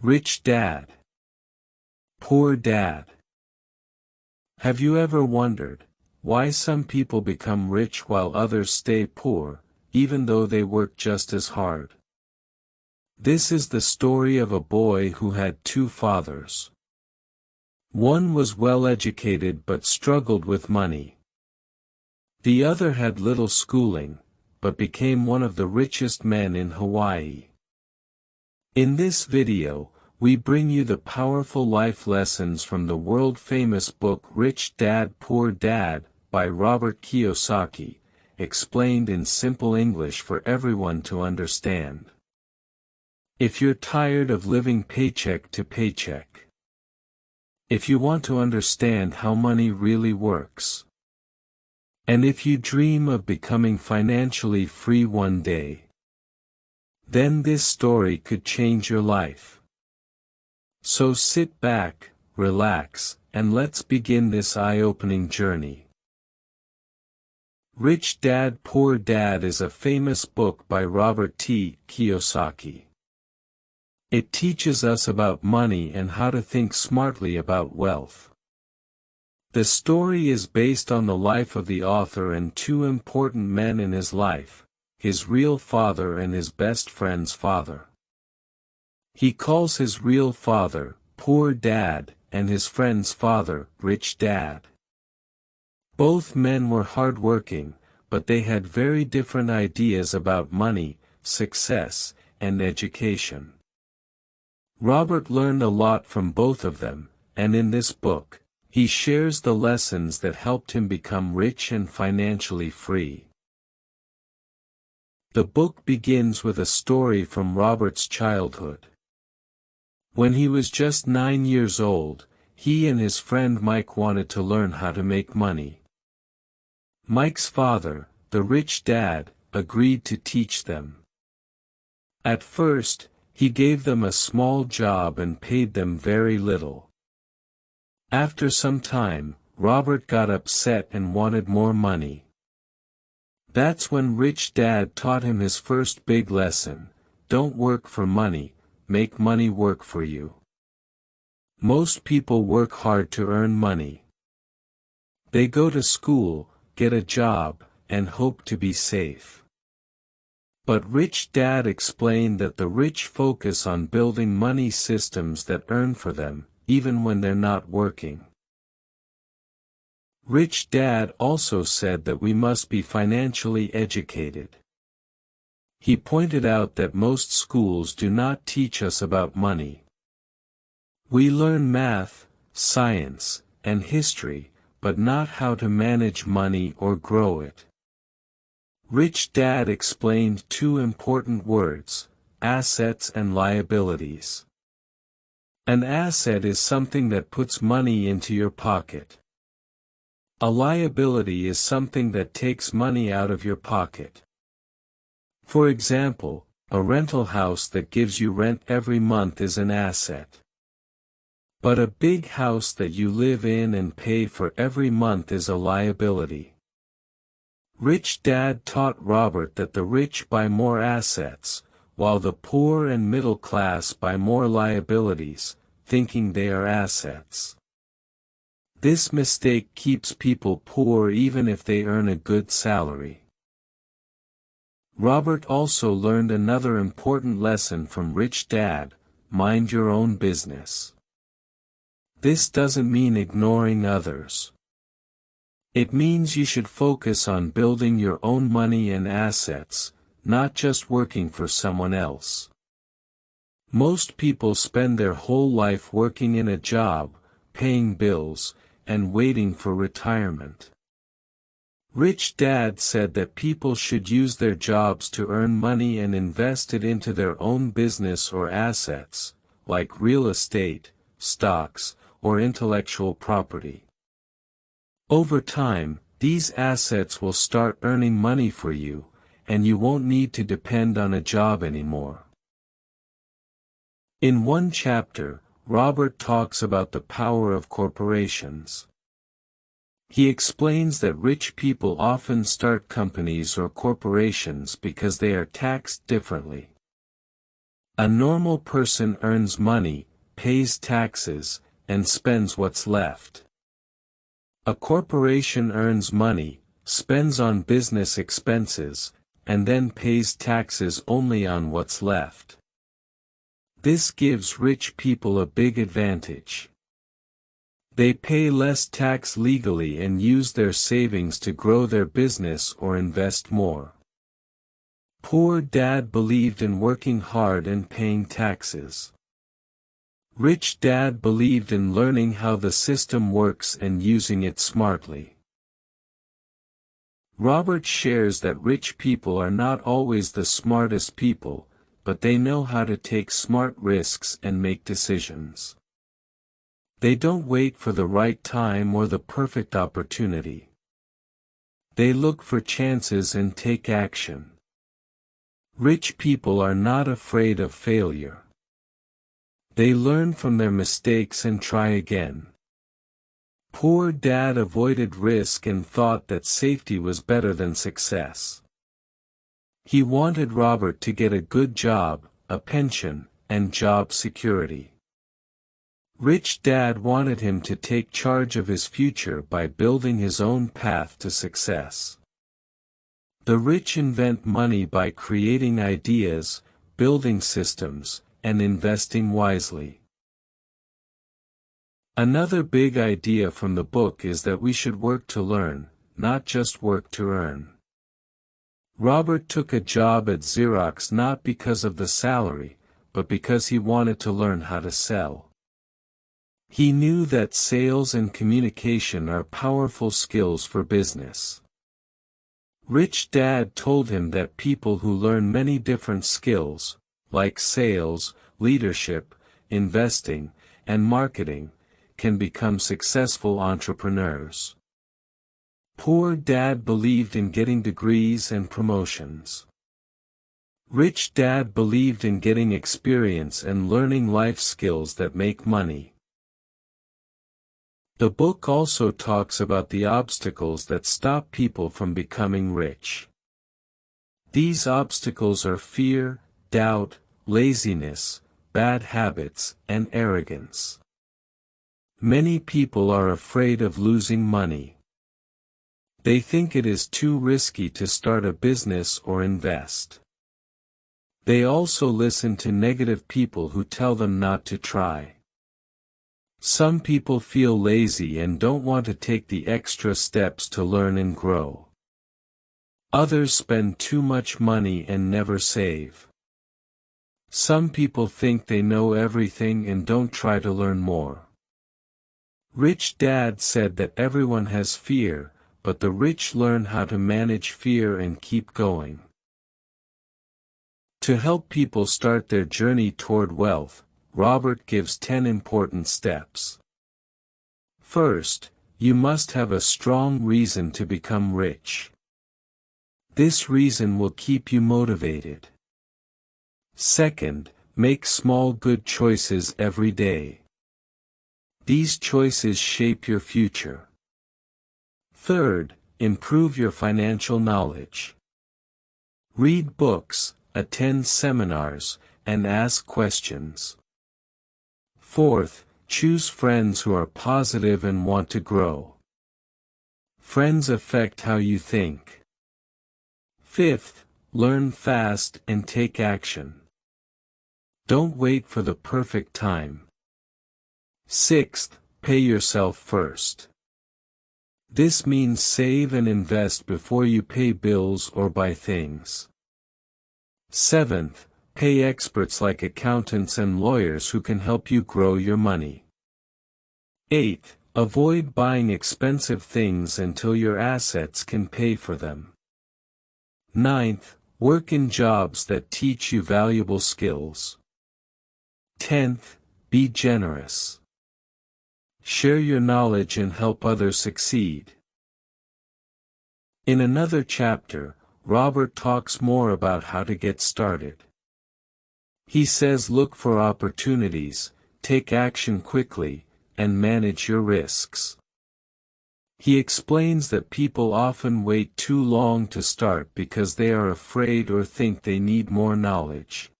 Rich Dad, Poor Dad. Have you ever wondered why some people become rich while others stay poor, even though they work just as hard? This is the story of a boy who had two fathers. One was well educated but struggled with money. The other had little schooling, but became one of the richest men in Hawaii. In this video, we bring you the powerful life lessons from the world-famous book Rich Dad, Poor Dad, by Robert Kiyosaki, explained in simple English for everyone to understand. If you're tired of living paycheck to paycheck, if you want to understand how money really works, and if you dream of becoming financially free one day, then this story could change your life. So sit back, relax, and let's begin this eye-opening journey. Rich Dad, Poor Dad is a famous book by Robert T. Kiyosaki. It teaches us about money and how to think smartly about wealth. The story is based on the life of the author and two important men in his life, his real father and his best friend's father. He calls his real father, Poor Dad, and his friend's father, Rich Dad. Both men were hardworking, but they had very different ideas about money, success, and education. Robert learned a lot from both of them, and in this book, he shares the lessons that helped him become rich and financially free. The book begins with a story from Robert's childhood. When he was just 9 years old, he and his friend Mike wanted to learn how to make money. Mike's father, the rich dad, agreed to teach them. At first, he gave them a small job and paid them very little. After some time, Robert got upset and wanted more money. That's when Rich Dad taught him his first big lesson: don't work for money, make money work for you. Most people work hard to earn money. They go to school, get a job, and hope to be safe. But Rich Dad explained that the rich focus on building money systems that earn for them, even when they're not working. Rich Dad also said that we must be financially educated. He pointed out that most schools do not teach us about money. We learn math, science, and history, but not how to manage money or grow it. Rich Dad explained two important words: assets and liabilities. An asset is something that puts money into your pocket. A liability is something that takes money out of your pocket. For example, a rental house that gives you rent every month is an asset. But a big house that you live in and pay for every month is a liability. Rich Dad taught Robert that the rich buy more assets, while the poor and middle class buy more liabilities, thinking they are assets. This mistake keeps people poor even if they earn a good salary. Robert also learned another important lesson from Rich Dad: mind your own business. This doesn't mean ignoring others. It means you should focus on building your own money and assets, not just working for someone else. Most people spend their whole life working in a job, paying bills, and waiting for retirement. Rich Dad said that people should use their jobs to earn money and invest it into their own business or assets, like real estate, stocks, or intellectual property. Over time, these assets will start earning money for you, and you won't need to depend on a job anymore. In one chapter, Robert talks about the power of corporations. He explains that rich people often start companies or corporations because they are taxed differently. A normal person earns money, pays taxes, and spends what's left. A corporation earns money, spends on business expenses, and then pays taxes only on what's left. This gives rich people a big advantage. They pay less tax legally and use their savings to grow their business or invest more. Poor Dad believed in working hard and paying taxes. Rich Dad believed in learning how the system works and using it smartly. Robert shares that rich people are not always the smartest people, but they know how to take smart risks and make decisions. They don't wait for the right time or the perfect opportunity. They look for chances and take action. Rich people are not afraid of failure. They learn from their mistakes and try again. Poor Dad avoided risk and thought that safety was better than success. He wanted Robert to get a good job, a pension, and job security. Rich Dad wanted him to take charge of his future by building his own path to success. The rich invent money by creating ideas, building systems, and investing wisely. Another big idea from the book is that we should work to learn, not just work to earn. Robert took a job at Xerox not because of the salary, but because he wanted to learn how to sell. He knew that sales and communication are powerful skills for business. Rich Dad told him that people who learn many different skills, like sales, leadership, investing, and marketing, can become successful entrepreneurs. Poor Dad believed in getting degrees and promotions. Rich Dad believed in getting experience and learning life skills that make money. The book also talks about the obstacles that stop people from becoming rich. These obstacles are fear, doubt, laziness, bad habits, and arrogance. Many people are afraid of losing money. They think it is too risky to start a business or invest. They also listen to negative people who tell them not to try. Some people feel lazy and don't want to take the extra steps to learn and grow. Others spend too much money and never save. Some people think they know everything and don't try to learn more. Rich Dad said that everyone has fear, but the rich learn how to manage fear and keep going. To help people start their journey toward wealth, Robert gives 10 important steps. First, you must have a strong reason to become rich. This reason will keep you motivated. Second, make small good choices every day. These choices shape your future. Third, improve your financial knowledge. Read books, attend seminars, and ask questions. Fourth, choose friends who are positive and want to grow. Friends affect how you think. Fifth, learn fast and take action. Don't wait for the perfect time. Sixth, pay yourself first. This means save and invest before you pay bills or buy things. Seventh, pay experts like accountants and lawyers who can help you grow your money. Eighth, avoid buying expensive things until your assets can pay for them. Ninth, work in jobs that teach you valuable skills. 10th, be generous. Share your knowledge and help others succeed. In another chapter, Robert talks more about how to get started. He says look for opportunities, take action quickly, and manage your risks. He explains that people often wait too long to start because they are afraid or think they need more knowledge.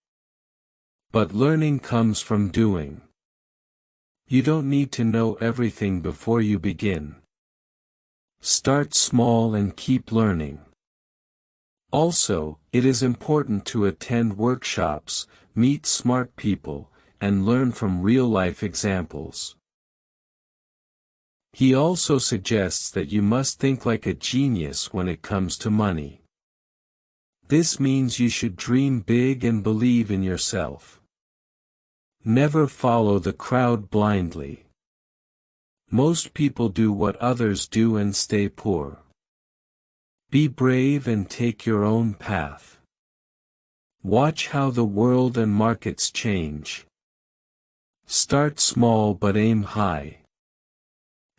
But learning comes from doing. You don't need to know everything before you begin. Start small and keep learning. Also, it is important to attend workshops, meet smart people, and learn from real-life examples. He also suggests that you must think like a genius when it comes to money. This means you should dream big and believe in yourself. Never follow the crowd blindly. Most people do what others do and stay poor. Be brave and take your own path. Watch how the world and markets change. Start small but aim high.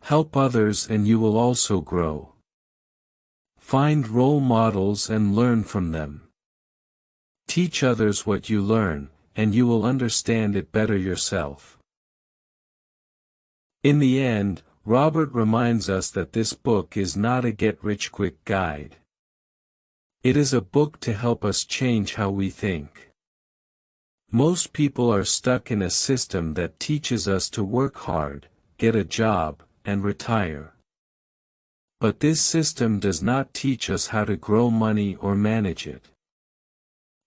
Help others and you will also grow. Find role models and learn from them. Teach others what you learn, and you will understand it better yourself. In the end, Robert reminds us that this book is not a get-rich-quick guide. It is a book to help us change how we think. Most people are stuck in a system that teaches us to work hard, get a job, and retire. But this system does not teach us how to grow money or manage it.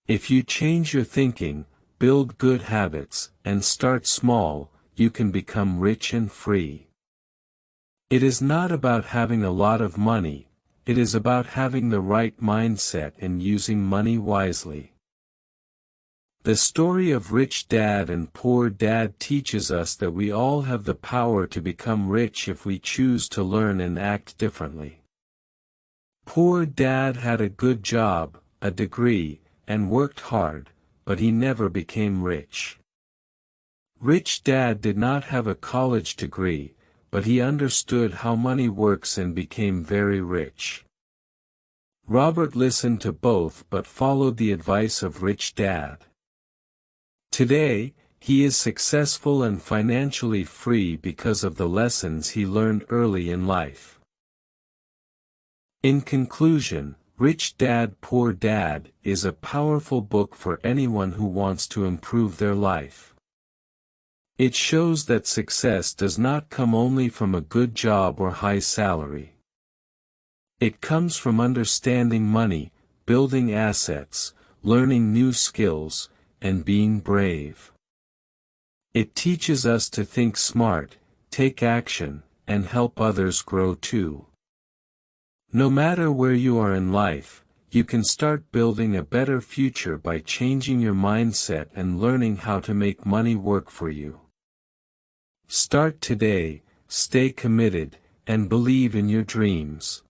If you change your thinking, build good habits, and start small, you can become rich and free. It is not about having a lot of money, it is about having the right mindset and using money wisely. The story of Rich Dad and Poor Dad teaches us that we all have the power to become rich if we choose to learn and act differently. Poor Dad had a good job, a degree, and worked hard, but he never became rich. Rich Dad did not have a college degree, but he understood how money works and became very rich. Robert listened to both but followed the advice of Rich Dad. Today, he is successful and financially free because of the lessons he learned early in life. In conclusion, Rich Dad Poor Dad is a powerful book for anyone who wants to improve their life. It shows that success does not come only from a good job or high salary. It comes from understanding money, building assets, learning new skills, and being brave. It teaches us to think smart, take action, and help others grow too. No matter where you are in life, you can start building a better future by changing your mindset and learning how to make money work for you. Start today, stay committed, and believe in your dreams.